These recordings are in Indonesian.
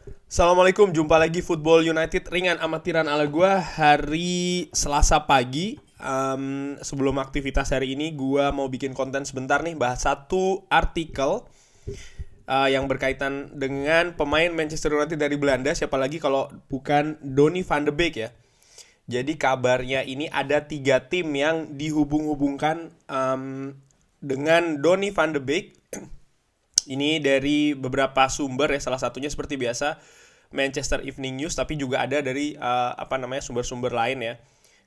Assalamualaikum, jumpa lagi Football United ringan amatiran ala gua hari Selasa pagi. Sebelum aktivitas hari ini, gua mau bikin konten sebentar nih, bahas satu artikel yang berkaitan dengan pemain Manchester United dari Belanda. Siapa lagi kalau bukan Donny van de Beek ya. Jadi kabarnya ini ada 3 tim yang dihubung-hubungkan dengan Donny van de Beek. Ini dari beberapa sumber ya, salah satunya seperti biasa Manchester Evening News, tapi juga ada dari sumber-sumber lain ya.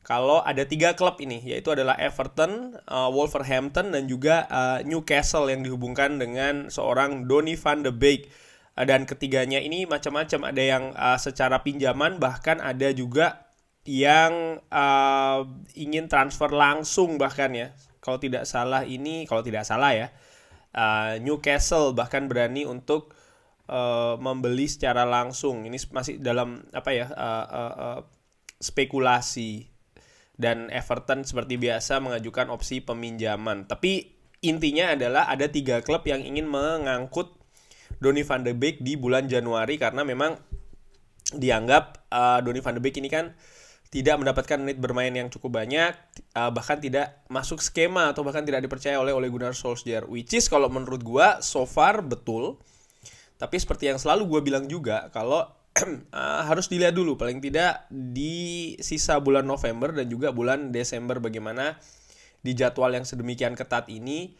Kalau ada 3 klub ini, yaitu adalah Everton, Wolverhampton, dan juga Newcastle yang dihubungkan dengan seorang Donny van de Beek. Dan ketiganya ini macam-macam, ada yang secara pinjaman, bahkan ada juga yang ingin transfer langsung bahkan ya. Kalau tidak salah ya, Newcastle bahkan berani untuk membeli secara langsung. Ini masih dalam spekulasi. Dan Everton seperti biasa mengajukan opsi peminjaman. Tapi intinya adalah ada 3 klub yang ingin mengangkut Donny van de Beek di bulan Januari, karena memang dianggap Donny van de Beek ini kan tidak mendapatkan menit bermain yang cukup banyak, bahkan tidak masuk skema atau bahkan tidak dipercaya oleh Ole Gunnar Solskjaer, which is kalau menurut gua so far betul. Tapi seperti yang selalu gue bilang juga, kalau harus dilihat dulu paling tidak di sisa bulan November dan juga bulan Desember bagaimana di jadwal yang sedemikian ketat ini,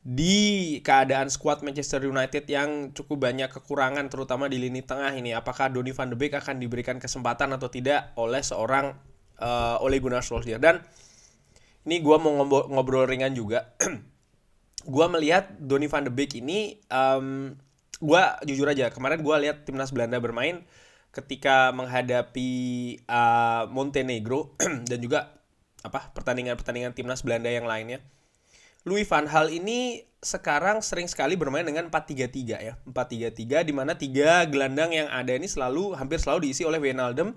di keadaan skuad Manchester United yang cukup banyak kekurangan terutama di lini tengah ini, apakah Donny van de Beek akan diberikan kesempatan atau tidak oleh seorang Ole Gunnar Solskjaer. Dan ini gue mau ngobrol ringan juga. Gue melihat Donny van de Beek ini, gue jujur aja kemarin gue lihat timnas Belanda bermain ketika menghadapi Montenegro dan juga pertandingan-pertandingan timnas Belanda yang lainnya. Louis van Gaal ini sekarang sering sekali bermain dengan 4-3-3 ya. 4-3-3 di mana 3 gelandang yang ada ini hampir selalu diisi oleh Wijnaldum,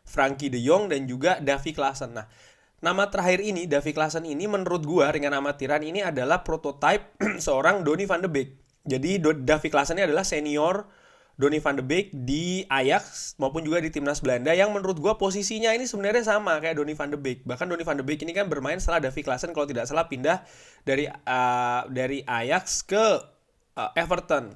Frankie de Jong, dan juga Davy Klaassen. Nah, nama terakhir ini, Davy Klaassen ini menurut gua ringan amatiran ini adalah prototype seorang Donny van de Beek. Jadi Davy Klaassen ini adalah senior Donny van de Beek di Ajax maupun juga di timnas Belanda, yang menurut gue posisinya ini sebenarnya sama kayak Donny van de Beek. Bahkan Donny van de Beek ini kan bermain setelah Davy Klaassen kalau tidak salah pindah dari Ajax ke Everton.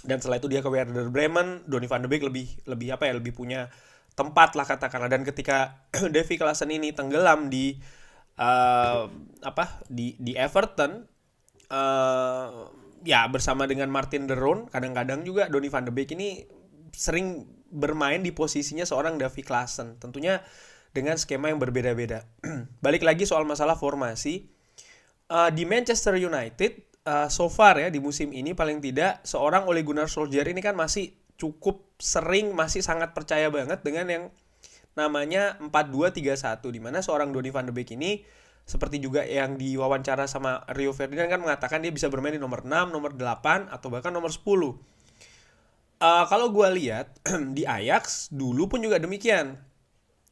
Dan setelah itu dia ke Werder Bremen. Donny van de Beek lebih punya tempat lah katakanlah. Dan ketika Davy Klaassen ini tenggelam di Everton, ya bersama dengan Martin de Roon, kadang-kadang juga Donny van de Beek ini sering bermain di posisinya seorang Davy Klaassen, tentunya dengan skema yang berbeda-beda. Balik lagi soal masalah formasi, di Manchester United so far ya di musim ini paling tidak seorang Ole Gunnar Solskjaer ini kan masih cukup sering, masih sangat percaya banget dengan yang namanya 4-2-3-1, di mana seorang Donny van de Beek ini seperti juga yang diwawancara sama Rio Ferdinand kan mengatakan dia bisa bermain di nomor 6, nomor 8, atau bahkan nomor 10. Kalau gue lihat di Ajax dulu pun juga demikian.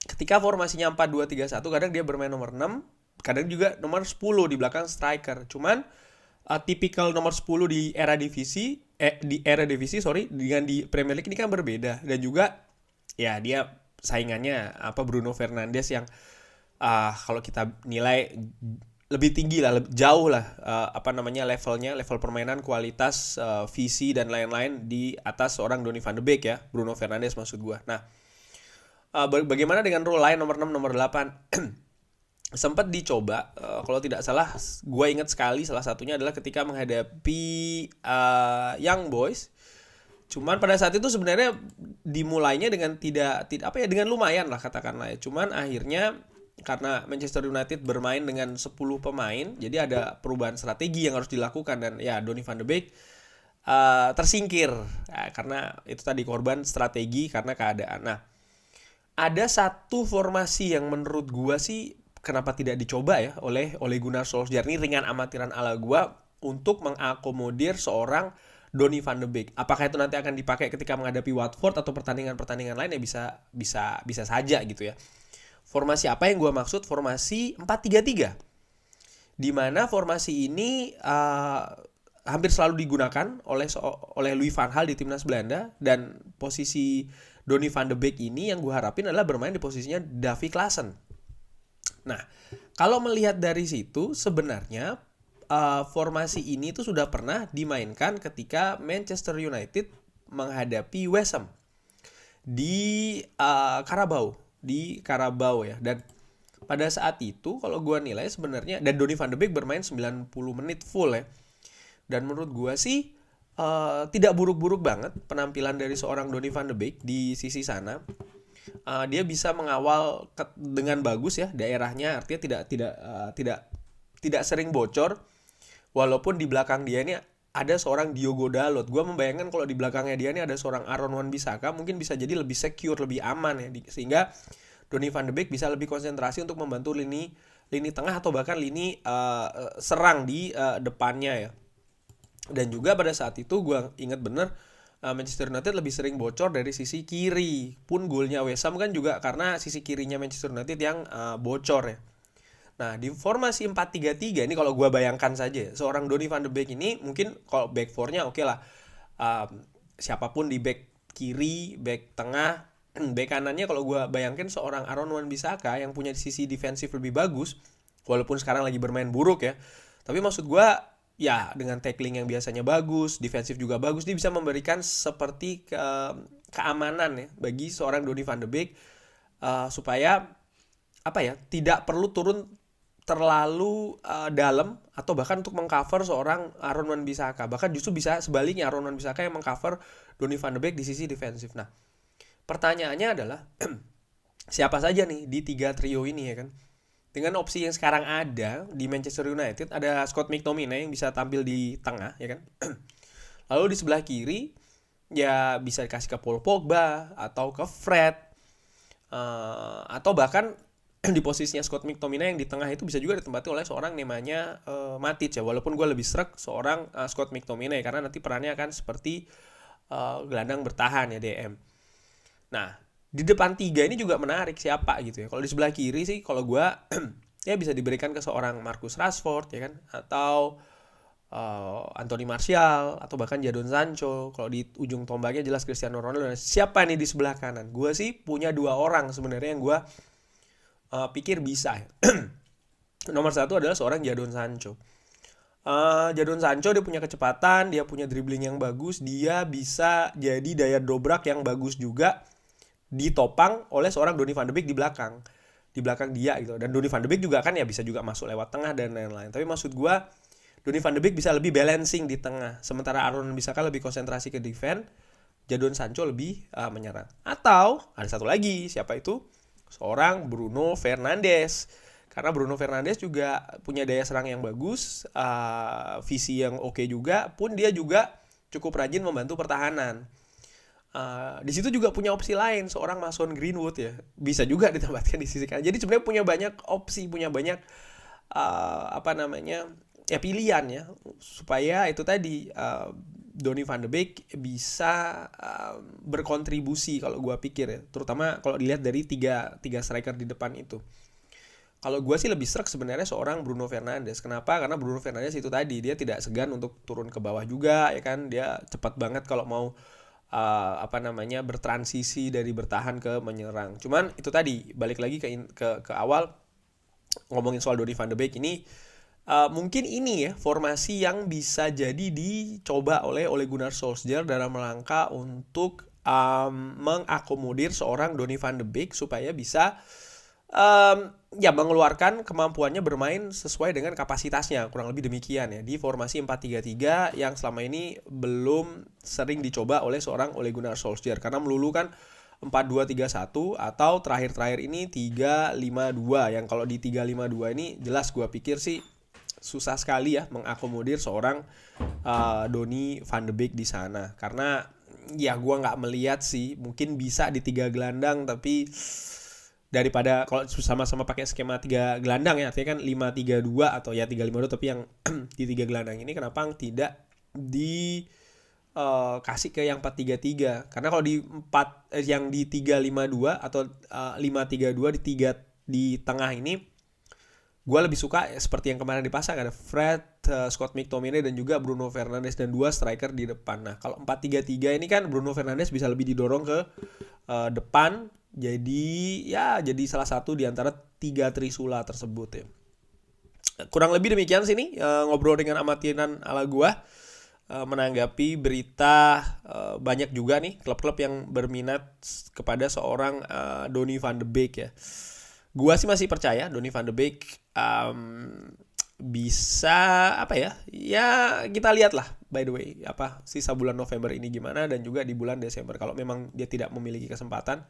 Ketika formasinya 4-2-3-1, kadang dia bermain nomor 6, kadang juga nomor 10 di belakang striker. Cuman tipikal nomor 10 di era divisi dengan di Premier League ini kan berbeda. Dan juga ya dia saingannya Bruno Fernandes yang kalau kita nilai lebih tinggi lah, jauh lah level permainan, kualitas, visi dan lain-lain di atas seorang Donny van de Beek ya, Bruno Fernandes maksud gue. Nah, bagaimana dengan role lain nomor 6, nomor 8? Sempat dicoba, kalau tidak salah gue ingat sekali salah satunya adalah ketika menghadapi Young Boys. Cuman pada saat itu sebenarnya dimulainya dengan dengan lumayan lah katakanlah ya. Cuman akhirnya karena Manchester United bermain dengan 10 pemain, jadi ada perubahan strategi yang harus dilakukan, dan ya Donny van de Beek tersingkir karena itu tadi korban strategi karena keadaan. Nah, ada satu formasi yang menurut gua sih kenapa tidak dicoba ya oleh Gunnar Solskjaer, ini ringan amatiran ala gua, untuk mengakomodir seorang Donny van de Beek. Apakah itu nanti akan dipakai ketika menghadapi Watford atau pertandingan-pertandingan lain ya bisa saja gitu ya. Formasi apa yang gue maksud? Formasi 4-3-3. Di mana formasi ini hampir selalu digunakan oleh Louis van Gaal di timnas Belanda, dan posisi Donny van de Beek ini yang gue harapin adalah bermain di posisinya Davy Klaassen. Nah, kalau melihat dari situ sebenarnya formasi ini tuh sudah pernah dimainkan ketika Manchester United menghadapi West Ham di Carabao ya. Dan pada saat itu kalau gue nilai sebenarnya, dan Donny van de Beek bermain 90 menit full ya. Dan menurut gue sih tidak buruk-buruk banget penampilan dari seorang Donny van de Beek di sisi sana. Dia bisa mengawal dengan bagus ya daerahnya, artinya tidak sering bocor. Walaupun di belakang dia ini ada seorang Diogo Dalot. Gue membayangkan kalau di belakangnya dia ini ada seorang Aaron Wan-Bissaka, mungkin bisa jadi lebih secure, lebih aman ya, sehingga Donny van de Beek bisa lebih konsentrasi untuk membantu lini tengah atau bahkan lini serang di depannya ya. Dan juga pada saat itu gue ingat bener, Manchester United lebih sering bocor dari sisi kiri. Pun golnya West Ham kan juga karena sisi kirinya Manchester United yang bocor ya. Nah, di formasi 4-3-3 ini kalau gue bayangkan saja, seorang Donny van de Beek ini mungkin kalau back 4-nya oke lah. Siapapun di back kiri, back tengah, back kanannya kalau gue bayangkan seorang Aaron Wan-Bissaka yang punya sisi defensif lebih bagus, walaupun sekarang lagi bermain buruk ya. Tapi maksud gue ya dengan tackling yang biasanya bagus, defensif juga bagus, dia bisa memberikan seperti keamanan ya bagi seorang Donny van de Beek supaya tidak perlu turun terlalu dalam atau bahkan untuk mengcover seorang Aaron Wan-Bissaka. Bahkan justru bisa sebaliknya, Aaron Wan-Bissaka yang mengcover Donny van de Beek di sisi defensif. Nah, pertanyaannya adalah siapa saja nih di 3 trio ini ya kan? Dengan opsi yang sekarang ada di Manchester United, ada Scott McTominay yang bisa tampil di tengah ya kan. Lalu di sebelah kiri ya bisa dikasih ke Paul Pogba atau ke Fred, atau bahkan di posisinya Scott McTominay yang di tengah itu bisa juga ditempati oleh seorang namanya Matic ya. Walaupun gue lebih srek seorang Scott McTominay karena nanti perannya akan seperti gelandang bertahan ya, DM. Nah, di depan 3 ini juga menarik siapa gitu ya. Kalau di sebelah kiri sih kalau gue ya bisa diberikan ke seorang Marcus Rashford ya kan, atau Anthony Martial, atau bahkan Jadon Sancho. Kalau di ujung tombaknya jelas Cristiano Ronaldo. Nah, siapa nih di sebelah kanan? Gue sih punya 2 orang sebenarnya yang gue pikir bisa ya. Nomor 1 adalah seorang Jadon Sancho. Jadon Sancho dia punya kecepatan, dia punya dribbling yang bagus, dia bisa jadi daya dobrak yang bagus juga, ditopang oleh seorang Donny van de Beek di belakang dia gitu. Dan Donny van de Beek juga kan ya bisa juga masuk lewat tengah dan lain-lain. Tapi maksud gue Donny van de Beek bisa lebih balancing di tengah, sementara Aaron Wan-Bissaka lebih konsentrasi ke defense, Jadon Sancho lebih menyerang. Atau ada satu lagi, siapa itu? Seorang Bruno Fernandes. Karena Bruno Fernandes juga punya daya serang yang bagus, visi yang oke juga, pun dia juga cukup rajin membantu pertahanan. Di situ juga punya opsi lain, seorang Mason Greenwood ya, bisa juga ditempatkan di sisi kanan. Jadi sebenarnya punya banyak opsi, punya banyak pilihan ya, supaya itu tadi Donny van de Beek bisa berkontribusi kalau gue pikir ya, terutama kalau dilihat dari tiga striker di depan itu. Kalau gue sih lebih serak sebenarnya seorang Bruno Fernandes. Kenapa? Karena Bruno Fernandes itu tadi dia tidak segan untuk turun ke bawah juga ya kan, dia cepat banget kalau mau bertransisi dari bertahan ke menyerang. Cuman itu tadi balik lagi ke awal ngomongin soal Donny van de Beek ini. Mungkin ini ya formasi yang bisa jadi dicoba oleh Ole Gunnar Solskjaer dalam rangka untuk mengakomodir seorang Donny van de Beek supaya bisa mengeluarkan kemampuannya bermain sesuai dengan kapasitasnya, kurang lebih demikian ya, di formasi 4-3-3 yang selama ini belum sering dicoba oleh seorang Ole Gunnar Solskjaer karena melulu kan 4-2-3-1 atau terakhir-terakhir ini 3-5-2, yang kalau di 3-5-2 ini jelas gue pikir sih susah sekali ya mengakomodir seorang Donny van de Beek di sana, karena ya gue nggak melihat sih, mungkin bisa di 3 gelandang, tapi daripada kalau sama-sama pakai skema 3 gelandang ya, artinya kan 5-3-2 atau ya 3-5-2, tapi yang di 3 gelandang ini kenapa tidak kasih ke yang 4-3-3? Karena kalau di yang di 3-5-2 atau 5-3-2 di 3 di tengah ini Gue lebih suka seperti yang kemarin dipasang, ada Fred, Scott McTominay dan juga Bruno Fernandes, dan 2 striker di depan. Nah kalau 4-3-3 ini kan Bruno Fernandes bisa lebih didorong ke depan, jadi salah satu di antara 3 trisula tersebut ya. Kurang lebih demikian sini ngobrol dengan amatiran ala gue. Menanggapi berita banyak juga nih klub-klub yang berminat kepada seorang Donny van de Beek ya. Gua sih masih percaya Donny van de Beek bisa ya kita lihat lah by the way sisa bulan November ini gimana, dan juga di bulan Desember. Kalau memang dia tidak memiliki kesempatan,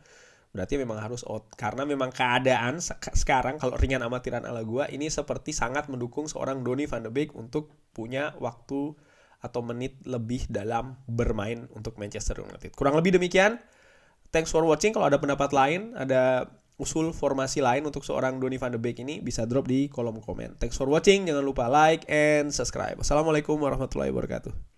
berarti memang harus out, karena memang keadaan sekarang kalau ringan amatiran ala gua ini seperti sangat mendukung seorang Donny van de Beek untuk punya waktu atau menit lebih dalam bermain untuk Manchester United. Kurang lebih demikian. Thanks for watching. Kalau ada pendapat lain, ada usul formasi lain untuk seorang Donny van de Beek ini, bisa drop di kolom komen. Thanks for watching. Jangan lupa like and subscribe. Assalamualaikum warahmatullahi wabarakatuh.